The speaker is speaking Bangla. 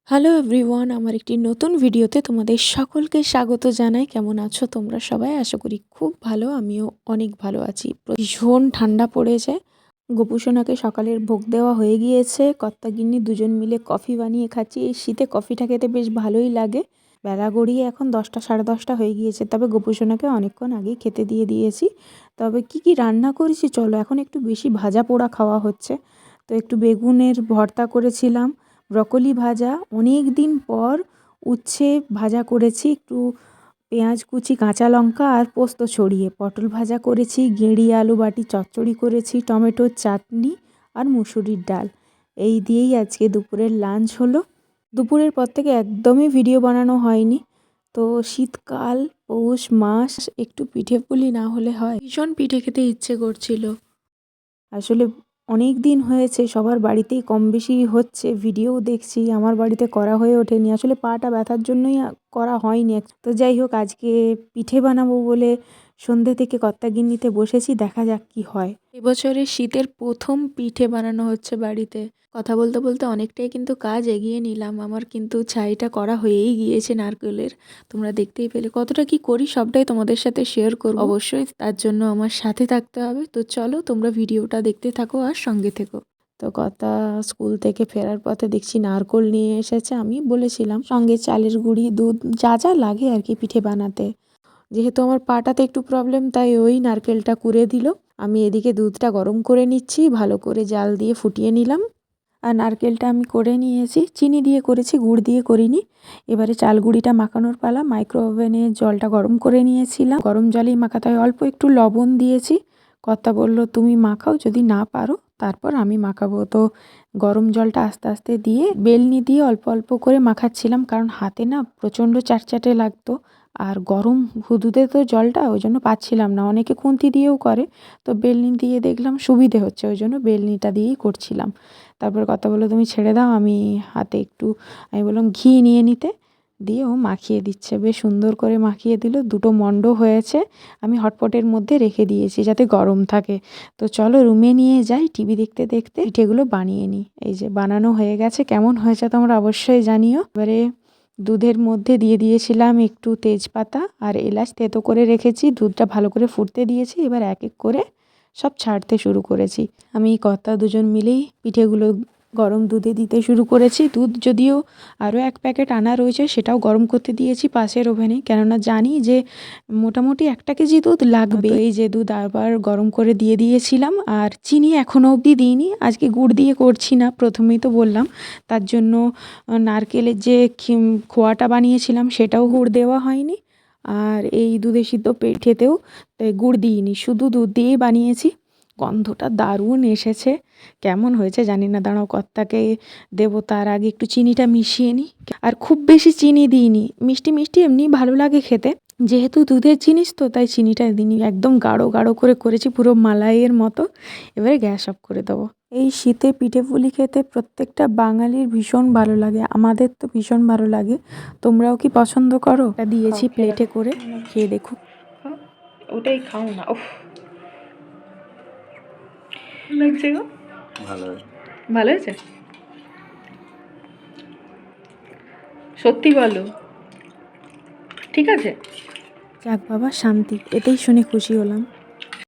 হ্যালো এভরিওয়ান, আমার একটি নতুন ভিডিওতে তোমাদের সকলকে স্বাগত জানাই। কেমন আছো তোমরা সবাই? আশা করি খুব ভালো। আমিও অনেক ভালো আছি। ভীষণ ঠান্ডা পড়েছে। গোপুসোনাকে সকালের ভোগ দেওয়া হয়ে গিয়েছে। কর্তাগিন্নি দুজন মিলে কফি বানিয়ে খাচ্ছি। এই শীতে কফিটা খেতে বেশ ভালোই লাগে। বেলা গড়িয়ে এখন 10টা সাড়ে 10টা হয়ে গিয়েছে। তবে গোপুসোনাকে অনেকক্ষণ আগেই খেতে দিয়ে দিয়েছি। তবে কি রান্না করেছি চলো, এখন একটু বেশি ভাজা পোড়া খাওয়া হচ্ছে। তো একটু বেগুনের ভর্তা করেছিলাম, ব্রকলি ভাজা, অনেক দিন পর উচ্ছে ভাজা করেছি, একটু পেঁয়াজ কুচি, কাঁচা লঙ্কা আর পোস্ত ছড়িয়ে, পটল ভাজা করেছি, গেঁড়ি আলু বাটি চচ্চড়ি করেছি, টমেটোর চাটনি আর মুসুরির ডাল। এই দিয়েই আজকে দুপুরের লাঞ্চ হলো। দুপুরের পর থেকে একদমই ভিডিও বানানো হয়নি। তো শীতকাল, পৌষ মাস, একটু পিঠে পুলি না হলে হয়। ভীষণ পিঠে খেতে ইচ্ছে করছিল। আসলে অনেক দিন হয়েছে, সবার বাড়িতেই কম বেশি হচ্ছে, ভিডিও দেখছি, আমার বাড়িতে করা হয়ে ওঠেনি। আসলে পাটা ব্যথার জন্যই করা হয়নি। তো যাই হোক, আজকে পিঠে বানাবো বলে সন্ধ্যে থেকে কর্তাগিন্নিতে বসেছি, দেখা যাক কি হয়। এবছরে শীতের প্রথম পিঠে বানানো হচ্ছে বাড়িতে। কথা বলতে বলতে অনেকটাই কিন্তু কাজ এগিয়ে নিলাম। আমার কিন্তু ছাইটা করা হয়েই গিয়েছে নারকেলের। তোমরা দেখতেই পেলে কতটা কি করি, সবটাই তোমাদের সাথে শেয়ার করব। অবশ্যই তার জন্য আমার সাথে থাকতে হবে। তো চলো তোমরা ভিডিওটা দেখতে থাকো আর সঙ্গে থেকো। তো কথা, স্কুল থেকে ফেরার পথে দেখছি নারকেল নিয়ে এসেছে। আমি বলেছিলাম সঙ্গে চালের গুঁড়ি, দুধ, যা যা লাগে আর কি পিঠে বানাতে। যেহেতু আমার পাটাতে একটু প্রবলেম, তাই ওই নারকেলটা কুড়ে দিল। আমি এদিকে দুধটা গরম করে নিচ্ছি, ভালো করে জাল দিয়ে ফুটিয়ে নিলাম। আর নারকেলটা আমি করে নিয়েছি, চিনি দিয়ে করেছি, গুড় দিয়ে করিনি। এবারে চাল গুঁড়িটা মাখানোর পালা। মাইক্রো ওভেনে জলটা গরম করে নিয়েছিলাম, গরম জলেই মাখাতে হয়। অল্প একটু লবণ দিয়েছি। কর্তা বলল তুমি মাখাও, যদি না পারো তারপর আমি মাখাবো। তো গরম জলটা আস্তে আস্তে দিয়ে বেলনি দিয়ে অল্প অল্প করে মাখাচ্ছিলাম, কারণ হাতে না প্রচণ্ড চাটচাটে লাগতো। আর গরম হুদুদে তো জলটা, ওই জন্য পাচ্ছিলাম না। অনেকে খুন্তি দিয়েও করে, তো বেলনি দিয়ে দেখলাম সুবিধে হচ্ছে, ওই জন্য বেলনিটা দিয়েই করছিলাম। তারপর কথা বললো তুমি ছেড়ে দাও, আমি হাতে একটু, আমি বললাম ঘি নিয়ে নিতে, দিয়ে ও মাখিয়ে দিচ্ছে। বেশ সুন্দর করে মাখিয়ে দিল। দুটো মণ্ড হয়েছে। আমি হটপটের মধ্যে রেখে দিয়েছি যাতে গরম থাকে। তো চলো রুমে নিয়ে যাই, টিভি দেখতে দেখতে পিঠেগুলো বানিয়ে নিই। এই যে বানানো হয়ে গেছে। কেমন হয়েছে তোমরা অবশ্যই জানিও। এবারে দুধের মধ্যে দিয়ে দিয়েছিলাম একটু তেজপাতা আর এলাচ, তেতো করে রেখেছি। দুধটা ভালো করে ফুটতে দিয়েছি। এবার এক এক করে সব ছাড়তে শুরু করেছি। আমি কর্তা দুজন মিলেই পিঠেগুলো গরম দুধে দিতে শুরু করেছি। দুধ যদিও আরও 1 প্যাকেট আনা রয়েছে, সেটাও গরম করতে দিয়েছি পাশের ওভেনে, কেননা জানি যে মোটামুটি 1 কেজি দুধ লাগবে। এই যে দুধ আবার গরম করে দিয়ে দিয়েছিলাম। আর চিনি এখনও অবধি দিইনি, আজকে গুড় দিয়ে করছি না, প্রথমেই তো বললাম। তার জন্য নারকেলের যে খোয়াটা বানিয়েছিলাম সেটাও গুড় দেওয়া হয়নি। আর এই দুধে সিদ্ধ পিঠেতেও গুড় দিইনি, শুধু দুধ দিয়েই বানিয়েছি। গন্ধটা দারুণ এসেছে। কেমন হয়েছে জানি না, দাঁড়াও কর্তাকে দেবো, তার আগে একটু চিনিটা মিশিয়ে নিই। আর খুব বেশি চিনি দিইনি, মিষ্টি মিষ্টি এমনি ভালো লাগে খেতে, যেহেতু দুধের জিনিস তো তাই চিনিটা দিইনি। একদম গাঢ় গাঢ় করে করেছি, পুরো মালাইয়ের মতো। এবারে গ্যাস অফ করে দেবো। এই শীতে পিঠে পুলি খেতে প্রত্যেকটা বাঙালির ভীষণ ভালো লাগে, আমাদের তো ভীষণ ভালো লাগে। তোমরাও কি পছন্দ করো? এটা দিয়েছি প্লেটে করে, খেয়ে দেখো। ওটাই খাও না। ওহ, লাগছে গো, ভালো হয়েছে। সত্যি বলো, ঠিক আছে? যাক বাবা, শান্তি, এতেই শুনে খুশি হলাম।